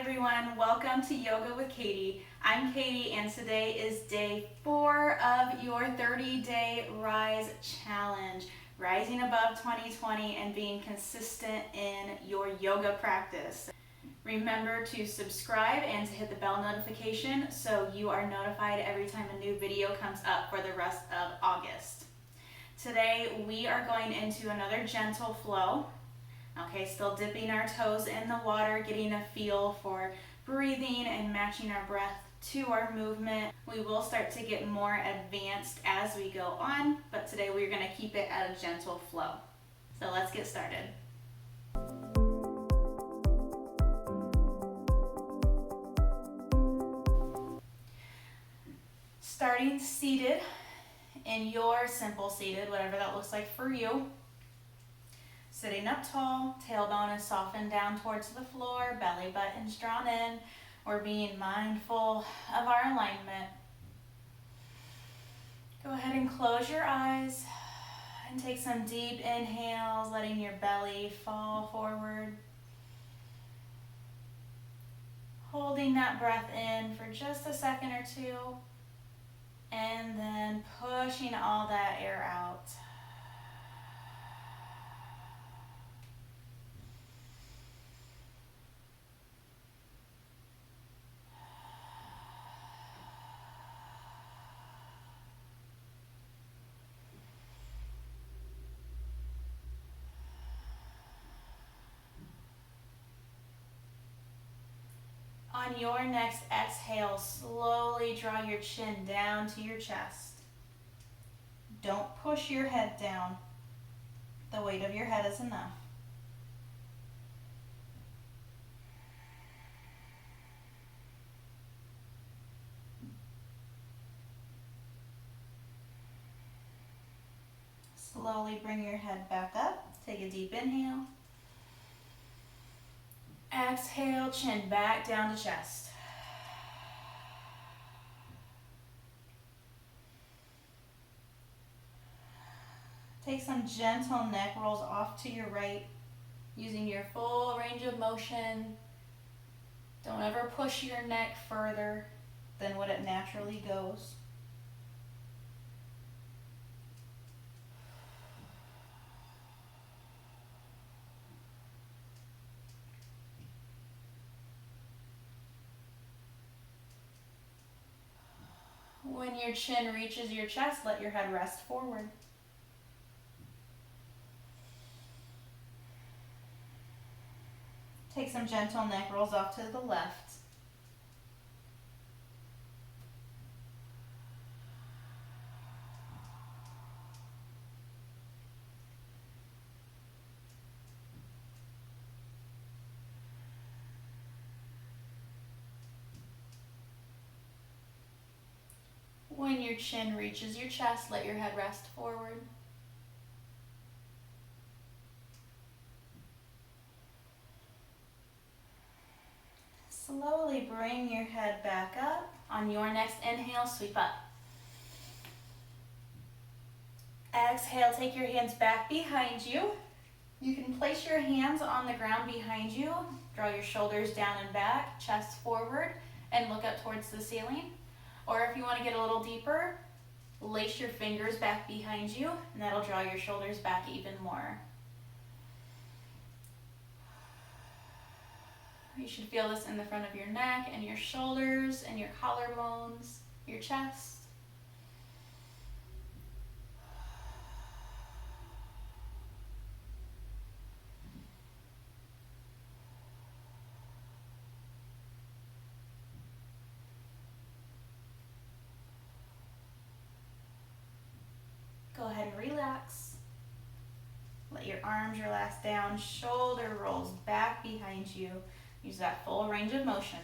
everyone, welcome to Yoga with Katie. I'm Katie and today is day 4 of your 30-day Rise Challenge, rising above 2020 and being consistent in your yoga practice. Remember to subscribe and to hit the bell notification so you are notified every time a new video comes up for the rest of August. Today we are going into another gentle flow. Okay, still dipping our toes in the water, getting a feel for breathing and matching our breath to our movement. We will start to get more advanced as we go on, but today we're going to keep it at a gentle flow. So let's get started. Starting seated in your simple seated, whatever that looks like for you. Sitting up tall, tailbone is softened down towards the floor, belly button's drawn in. We're being mindful of our alignment. Go ahead and close your eyes and take some deep inhales, letting your belly fall forward. Holding that breath in for just a second or two, and then pushing all that air out. On your next exhale, slowly draw your chin down to your chest. Don't push your head down. The weight of your head is enough. Slowly bring your head back up. Take a deep inhale. Exhale, chin back down to chest. Take some gentle neck rolls off to your right, using your full range of motion. Don't ever push your neck further than what it naturally goes. When your chin reaches your chest, let your head rest forward. Take some gentle neck rolls off to the left. When your chin reaches your chest, let your head rest forward. Slowly bring your head back up. On your next inhale, sweep up. Exhale, take your hands back behind you. You can place your hands on the ground behind you. Draw your shoulders down and back, chest forward, and look up towards the ceiling. Or if you want to get a little deeper, lace your fingers back behind you, and that'll draw your shoulders back even more. You should feel this in the front of your neck and your shoulders and your collarbones, your chest. Go ahead and relax. Let your arms relax down, shoulder rolls back behind you. Use that full range of motion.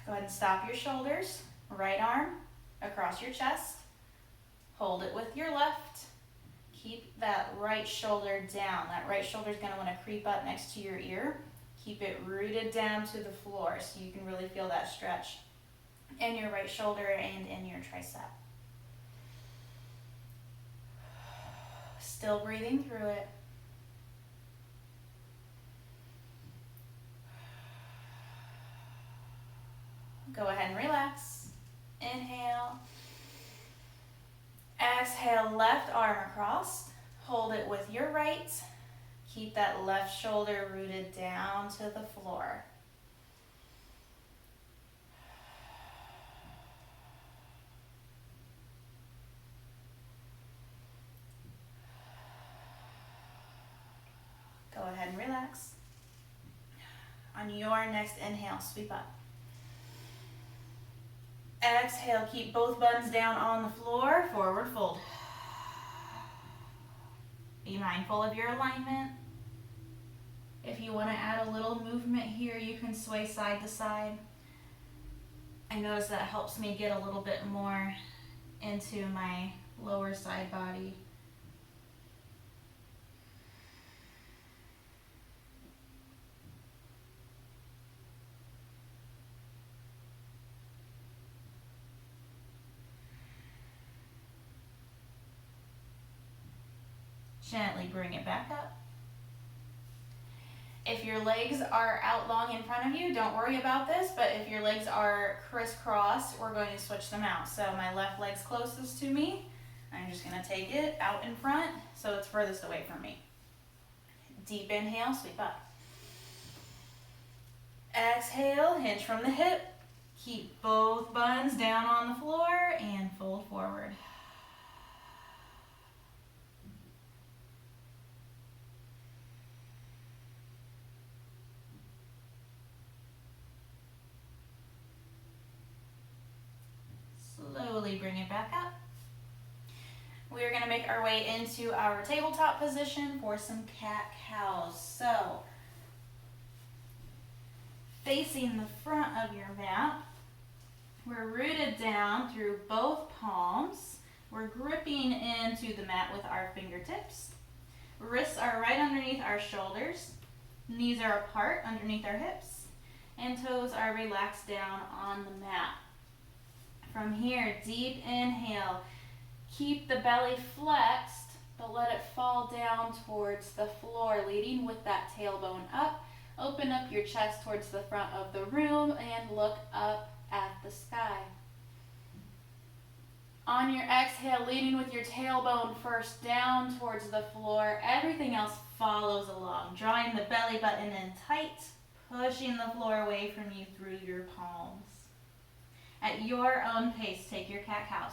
Go ahead and stop your shoulders. Right arm across your chest. Hold it with your left. Keep that right shoulder down. That right shoulder is going to want to creep up next to your ear. Keep it rooted down to the floor so you can really feel that stretch in your right shoulder and in your tricep. Still breathing through it. Go ahead and relax. Inhale. Exhale, left arm across. Hold it with your right. Keep that left shoulder rooted down to the floor. Go ahead and relax. On your next inhale, sweep up. Exhale, keep both buns down on the floor, forward fold. Be mindful of your alignment. If you want to add a little movement here, you can sway side to side. I notice that helps me get a little bit more into my lower side body. Gently bring it back up. If your legs are out long in front of you, don't worry about this, but if your legs are crisscrossed, we're going to switch them out. So my left leg's closest to me. I'm just going to take it out in front so it's furthest away from me. Deep inhale, sweep up. Exhale, hinge from the hip. Keep both buns down on the floor and fold forward. Slowly bring it back up. We're going to make our way into our tabletop position for some cat-cows. So, facing the front of your mat, we're rooted down through both palms. We're gripping into the mat with our fingertips. Wrists are right underneath our shoulders. Knees are apart underneath our hips. And toes are relaxed down on the mat. From here, deep inhale. Keep the belly flexed, but let it fall down towards the floor, leading with that tailbone up. Open up your chest towards the front of the room and look up at the sky. On your exhale, leading with your tailbone first down towards the floor. Everything else follows along. Drawing the belly button in tight, pushing the floor away from you through your palms. At your own pace, take your cat-cows.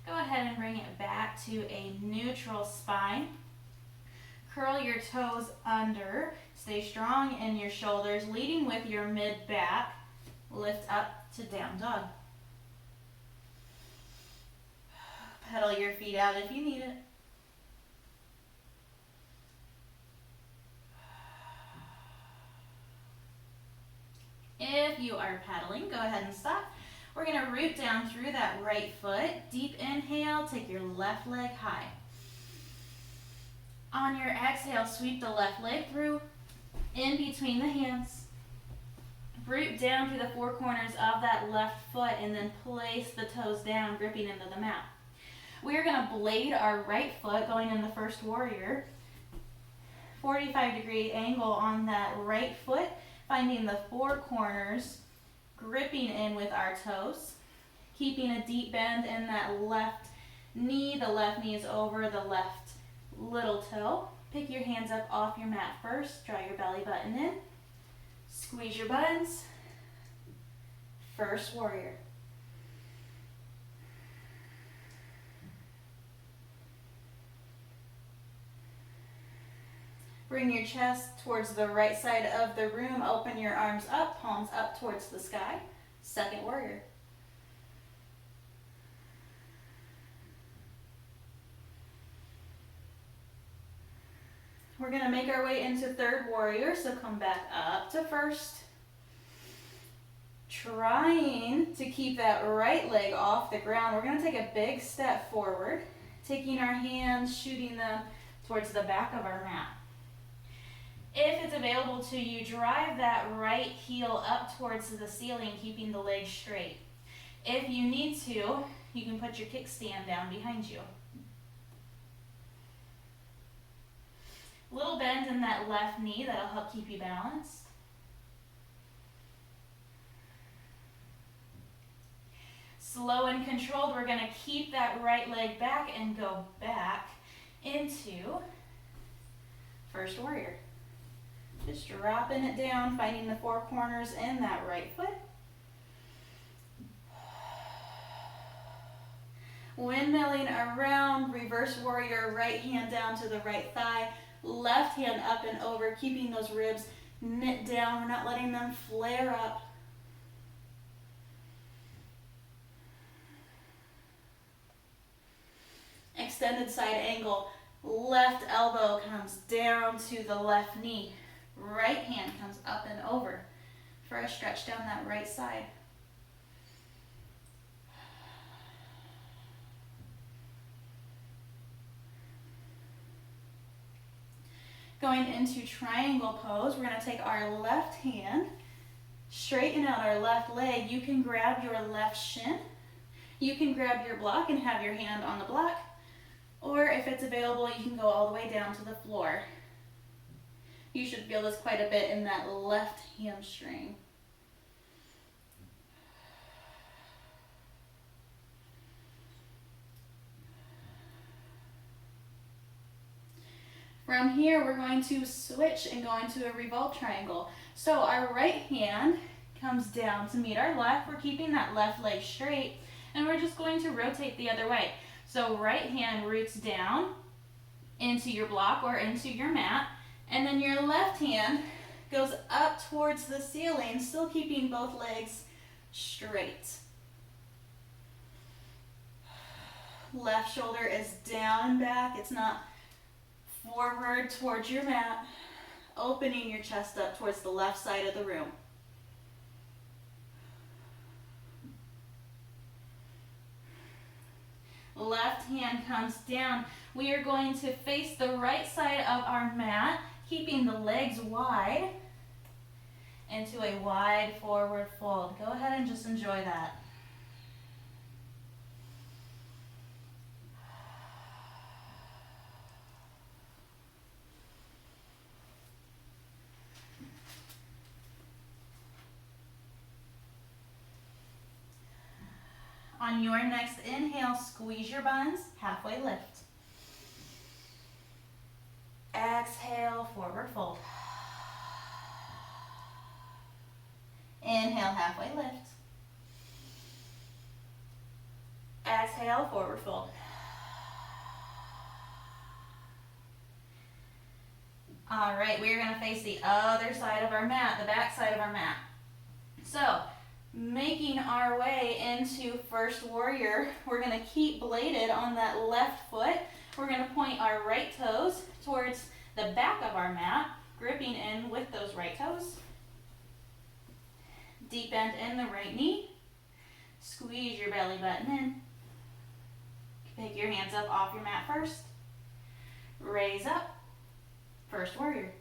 Go ahead and bring it back to a neutral spine. Curl your toes under. Stay strong in your shoulders, leading with your mid-back. Lift up to down dog. Pedal your feet out if you need it. If you are pedaling, go ahead and stop. We're going to root down through that right foot. Deep inhale, take your left leg high. On your exhale, sweep the left leg through, in between the hands. Root down through the four corners of that left foot and then place the toes down, gripping into the mat. We're going to blade our right foot going in the first warrior. 45-degree angle on that right foot, finding the four corners, gripping in with our toes, keeping a deep bend in that left knee. The left knee is over the left little toe. Pick your hands up off your mat first. Draw your belly button in. Squeeze your buns. First warrior. Bring your chest towards the right side of the room. Open your arms up, palms up towards the sky. Second warrior. We're going to make our way into third warrior, so come back up to first. Trying to keep that right leg off the ground. We're going to take a big step forward, taking our hands, shooting them towards the back of our mat. If it's available to you, drive that right heel up towards the ceiling, keeping the legs straight. If you need to, you can put your kickstand down behind you. Little bend in that left knee, that'll help keep you balanced. Slow and controlled, we're going to keep that right leg back and go back into first warrior. Just dropping it down, finding the four corners in that right foot. Windmilling around, reverse warrior, right hand down to the right thigh, left hand up and over, keeping those ribs knit down. We're not letting them flare up. Extended side angle, left elbow comes down to the left knee. Right hand comes up and over for a stretch down that right side. Going into triangle pose, we're going to take our left hand, straighten out our left leg. You can grab your left shin. You can grab your block and have your hand on the block. Or if it's available, you can go all the way down to the floor. You should feel this quite a bit in that left hamstring. From here, we're going to switch and go into a revolve triangle. So our right hand comes down to meet our left. We're keeping that left leg straight, and we're just going to rotate the other way. So right hand roots down into your block or into your mat, and then your left hand goes up towards the ceiling, still keeping both legs straight. Left shoulder is down and back. It's not forward towards your mat, opening your chest up towards the left side of the room. Left hand comes down. We are going to face the right side of our mat, keeping the legs wide into a wide forward fold. Go ahead and just enjoy that. On your next inhale, squeeze your buns, halfway lift. Exhale, forward fold. Inhale, halfway lift. Exhale, forward fold. All right, we're going to face the other side of our mat, the back side of our mat. So, making our way into first warrior, we're going to keep bladed on that left foot. We're going to point our right toes towards the back of our mat, gripping in with those right toes. Deep bend in the right knee. Squeeze your belly button in. Pick your hands up off your mat first. Raise up. First warrior.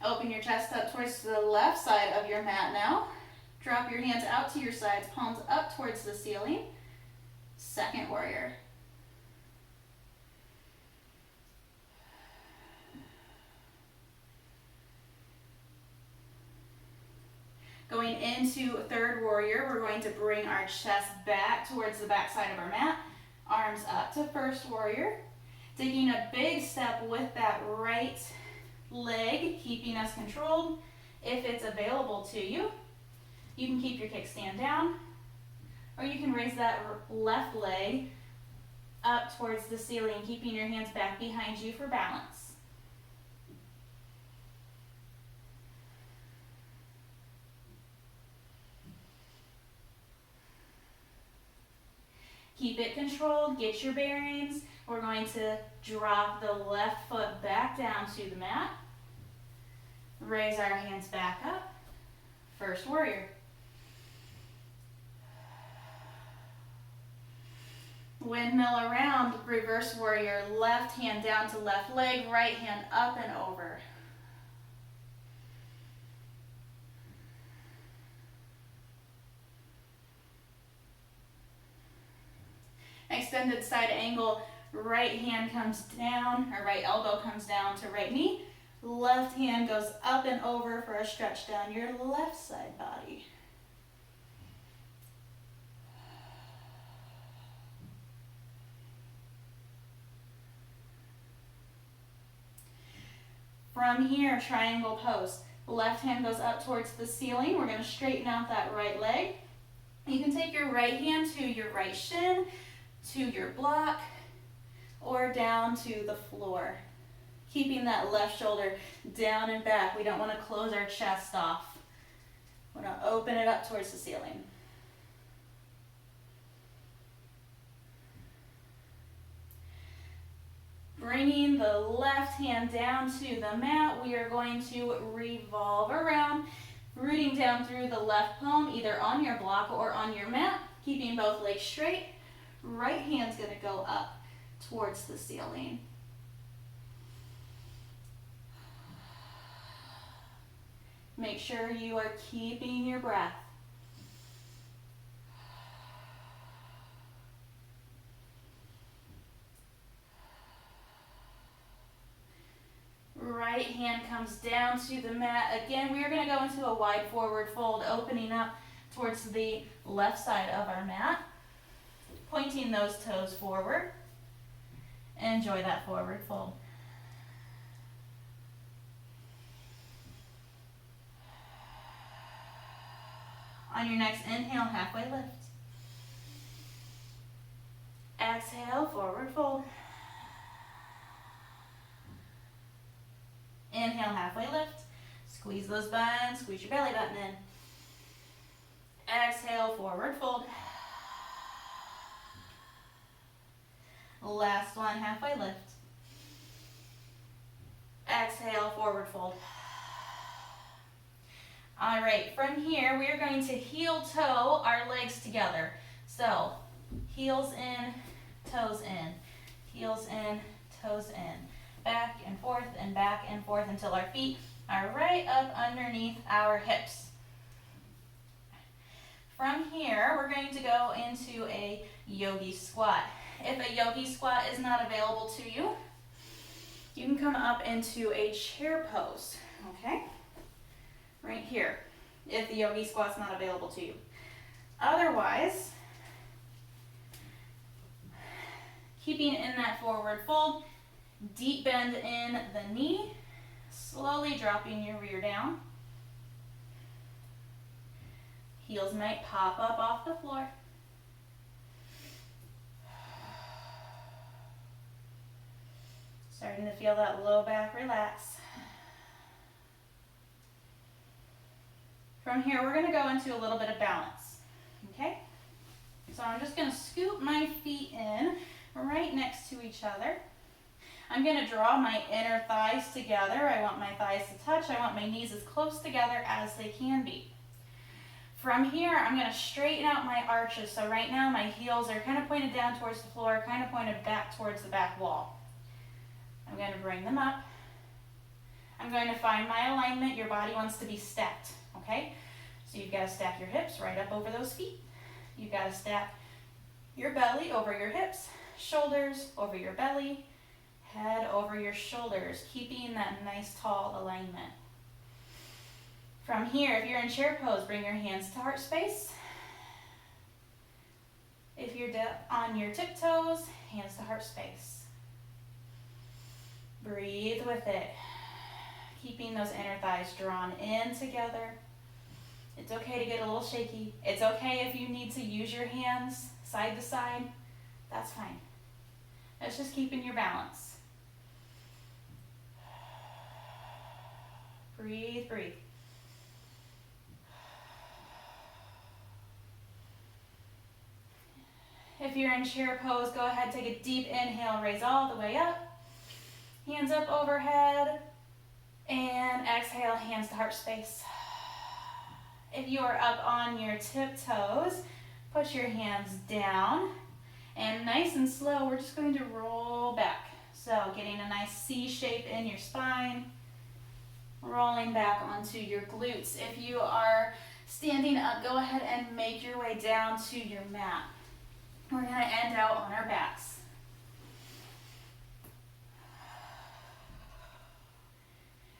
Open your chest up towards the left side of your mat now. Drop your hands out to your sides, palms up towards the ceiling. Second warrior. Going into third warrior, we're going to bring our chest back towards the back side of our mat. Arms up to first warrior. Taking a big step with that right leg, keeping us controlled. If it's available to you, you can keep your kickstand down, or you can raise that left leg up towards the ceiling, keeping your hands back behind you for balance. Keep it controlled, get your bearings. We're going to drop the left foot back down to the mat. Raise our hands back up. First warrior. Windmill around, reverse warrior, left hand down to left leg, right hand up and over. Extended side angle, right hand comes down, or right elbow comes down to right knee. Left hand goes up and over for a stretch down your left side body. From here, triangle pose. Left hand goes up towards the ceiling. We're going to straighten out that right leg. You can take your right hand to your right shin, to your block, or down to the floor. Keeping that left shoulder down and back. We don't want to close our chest off. We want to open it up towards the ceiling. Bringing the left hand down to the mat, we are going to revolve around, rooting down through the left palm, either on your block or on your mat, keeping both legs straight. Right hand's going to go up towards the ceiling. Make sure you are keeping your breath. Right hand comes down to the mat. Again, we are going to go into a wide forward fold, opening up towards the left side of our mat, pointing those toes forward. Enjoy that forward fold. On your next inhale, halfway lift. Exhale, forward fold. Inhale, halfway lift. Squeeze those buns, squeeze your belly button in. Exhale, forward fold. Last one, halfway lift. Exhale, forward fold. All right, from here, we are going to heel toe our legs together. So, heels in, toes in. Heels in, toes in. Back and forth until our feet are right up underneath our hips. From here, we're going to go into a yogi squat. If a yogi squat is not available to you, you can come up into a chair pose, okay? Right here, if the yogi squat's not available to you. Otherwise, keeping in that forward fold, deep bend in the knee, slowly dropping your rear down. Heels might pop up off the floor. Starting to feel that low back relax. From here, we're going to go into a little bit of balance, okay? So I'm just going to scoop my feet in right next to each other. I'm going to draw my inner thighs together. I want my thighs to touch. I want my knees as close together as they can be. From here, I'm going to straighten out my arches. So right now, my heels are kind of pointed down towards the floor, kind of pointed back towards the back wall. I'm going to bring them up. I'm going to find my alignment. Your body wants to be stacked, okay? So you've got to stack your hips right up over those feet. You've got to stack your belly over your hips, shoulders over your belly, head over your shoulders, keeping that nice tall alignment. From here, if you're in chair pose, bring your hands to heart space. If you're on your tiptoes, hands to heart space. Breathe with it. Keeping those inner thighs drawn in together. It's okay to get a little shaky. It's okay if you need to use your hands side to side. That's fine. That's just keeping your balance. Breathe, breathe. If you're in chair pose, go ahead, take a deep inhale, raise all the way up. Hands up overhead. And exhale, hands to heart space. If you are up on your tiptoes, push your hands down And nice and slow, we're just going to roll back. So getting a nice C shape in your spine, rolling back onto your glutes. If you are standing up, go ahead and make your way down to your mat. We're going to end out on our backs.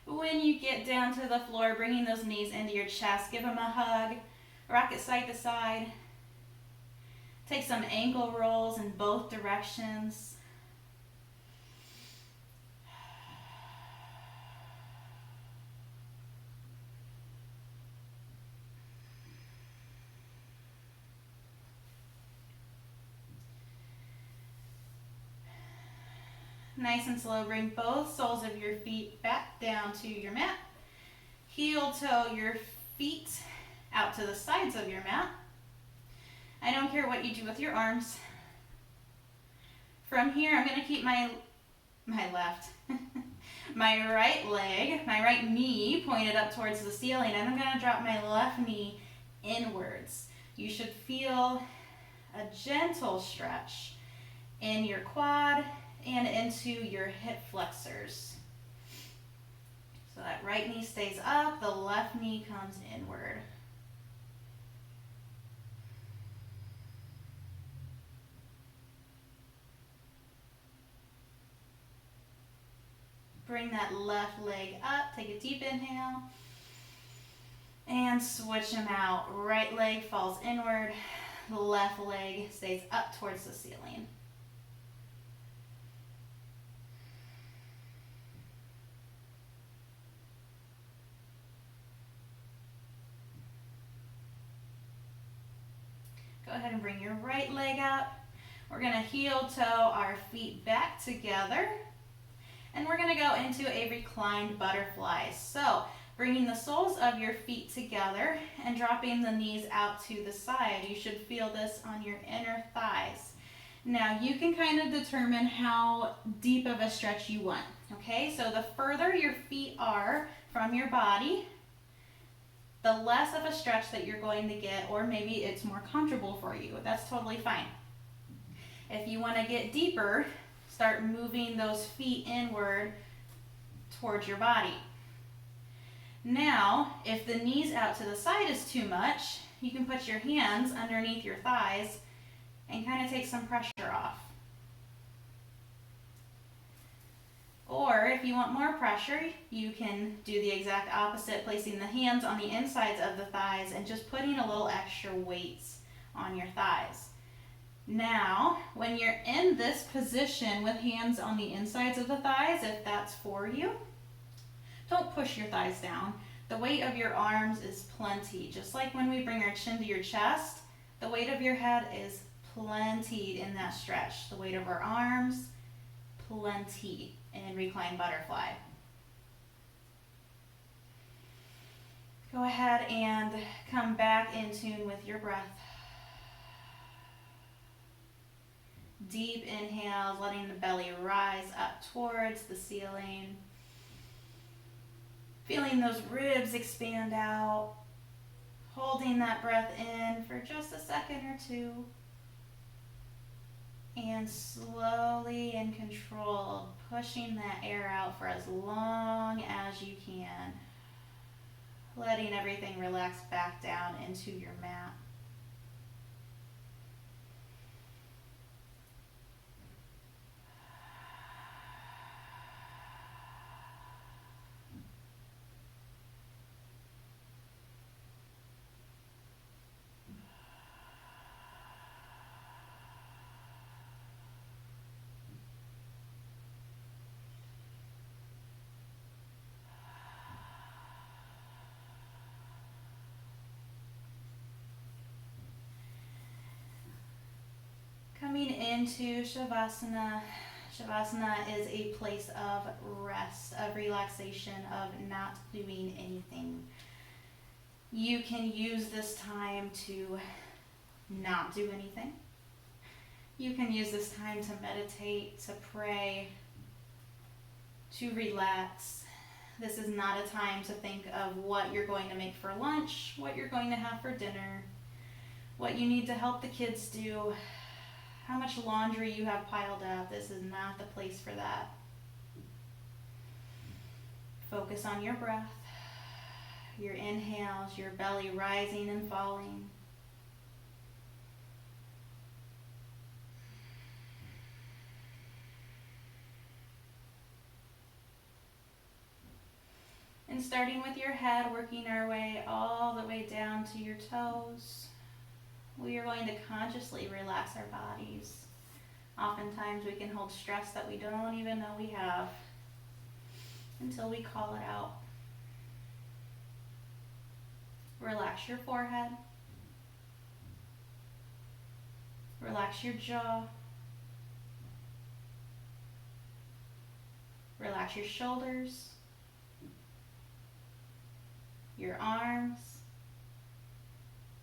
When you get down to the floor, bringing those knees into your chest, give them a hug, rock it side to side. Take some ankle rolls in both directions. Nice and slow, bring both soles of your feet back down to your mat. Heel toe your feet out to the sides of your mat. I don't care what you do with your arms. From here, I'm going to keep my left, my right leg, my right knee pointed up towards the ceiling, and I'm going to drop my left knee inwards. You should feel a gentle stretch in your quad and into your hip flexors. So that right knee stays up, the left knee comes inward. Bring that left leg up, take a deep inhale, and switch them out. Right leg falls inward, the left leg stays up towards the ceiling. Go ahead and bring your right leg up. We're going to heel toe our feet back together. And we're going to go into a reclined butterfly. So bringing the soles of your feet together and dropping the knees out to the side. You should feel this on your inner thighs. Now you can kind of determine how deep of a stretch you want. Okay, so the further your feet are from your body, the less of a stretch that you're going to get, or maybe it's more comfortable for you. That's totally fine. If you want to get deeper, start moving those feet inward towards your body. Now, if the knees out to the side is too much, you can put your hands underneath your thighs and kind of take some pressure off. Or if you want more pressure, you can do the exact opposite, placing the hands on the insides of the thighs and just putting a little extra weights on your thighs. Now, when you're in this position with hands on the insides of the thighs, if that's for you, don't push your thighs down. The weight of your arms is plenty. Just like when we bring our chin to your chest, the weight of your head is plenty in that stretch. The weight of our arms, plenty in reclined butterfly. Go ahead and come back in tune with your breath. Deep inhales, letting the belly rise up towards the ceiling. Feeling those ribs expand out. Holding that breath in for just a second or two. And slowly and controlled, pushing that air out for as long as you can. Letting everything relax back down into your mat. Coming into Shavasana. Shavasana is a place of rest, of relaxation, of not doing anything. You can use this time to not do anything. You can use this time to meditate, to pray, to relax. This is not a time to think of what you're going to make for lunch, what you're going to have for dinner, what you need to help the kids do. how much laundry you have piled up. This is not the place for that. Focus on your breath, your inhales, your belly rising and falling. And starting with your head, working our way all the way down to your toes, we are going to consciously relax our bodies. Oftentimes we can hold stress that we don't even know we have until we call it out. Relax your forehead. Relax your jaw. Relax your shoulders, your arms,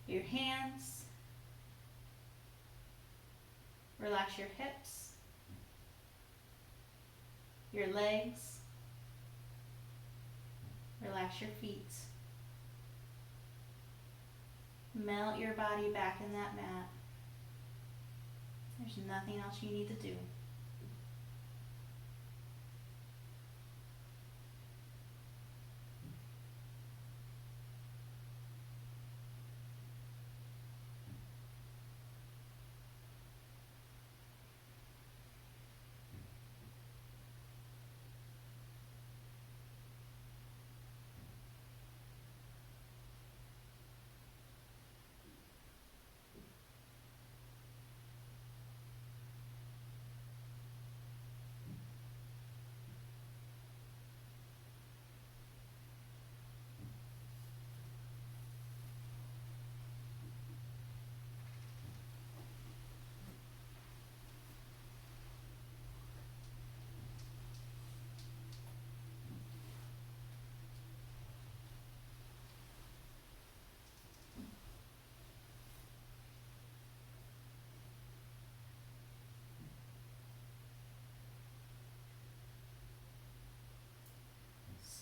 your hands. Relax your hips, your legs. Relax your feet. Melt your body back in that mat. There's nothing else you need to do.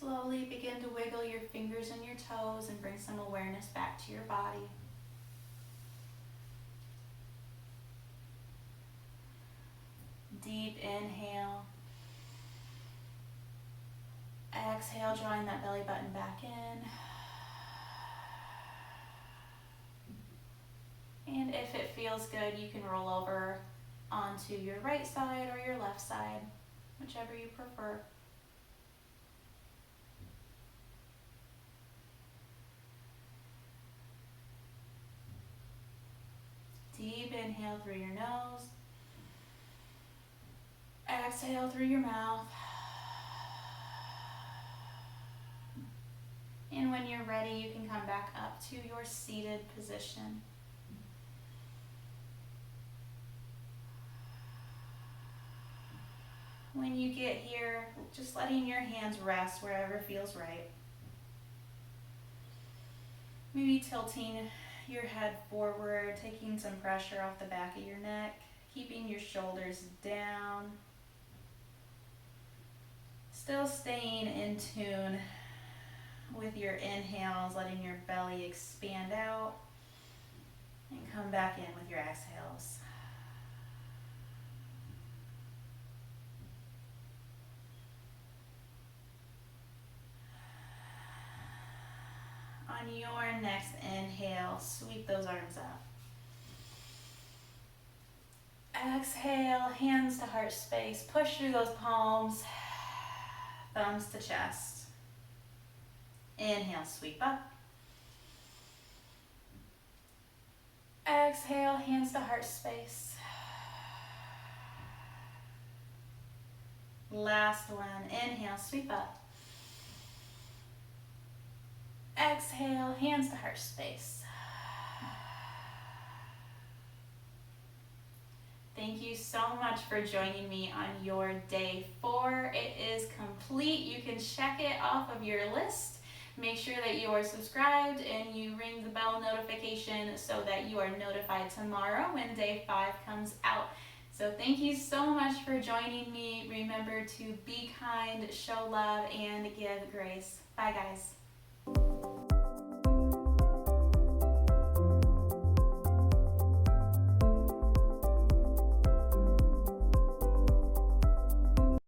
Slowly begin to wiggle your fingers and your toes and bring some awareness back to your body. Deep inhale. Exhale, drawing that belly button back in. And if it feels good, you can roll over onto your right side or your left side, whichever you prefer. Deep inhale through your nose. Exhale through your mouth. And when you're ready, you can come back up to your seated position. When you get here, just letting your hands rest wherever feels right. Maybe tilting your head forward, taking some pressure off the back of your neck, keeping your shoulders down. Still staying in tune with your inhales, letting your belly expand out and come back in with your exhales. On your next inhale, sweep those arms up. Exhale, hands to heart space. Push through those palms, thumbs to chest. Inhale, sweep up. Exhale, hands to heart space. Last one, inhale, sweep up. Exhale, hands to heart space. Thank you so much for joining me on your day 4. It is complete. You can check it off of your list. Make sure that you are subscribed and you ring the bell notification so that you are notified tomorrow when day 5 comes out. So thank you so much for joining me. Remember to be kind, show love, and give grace. Bye, guys.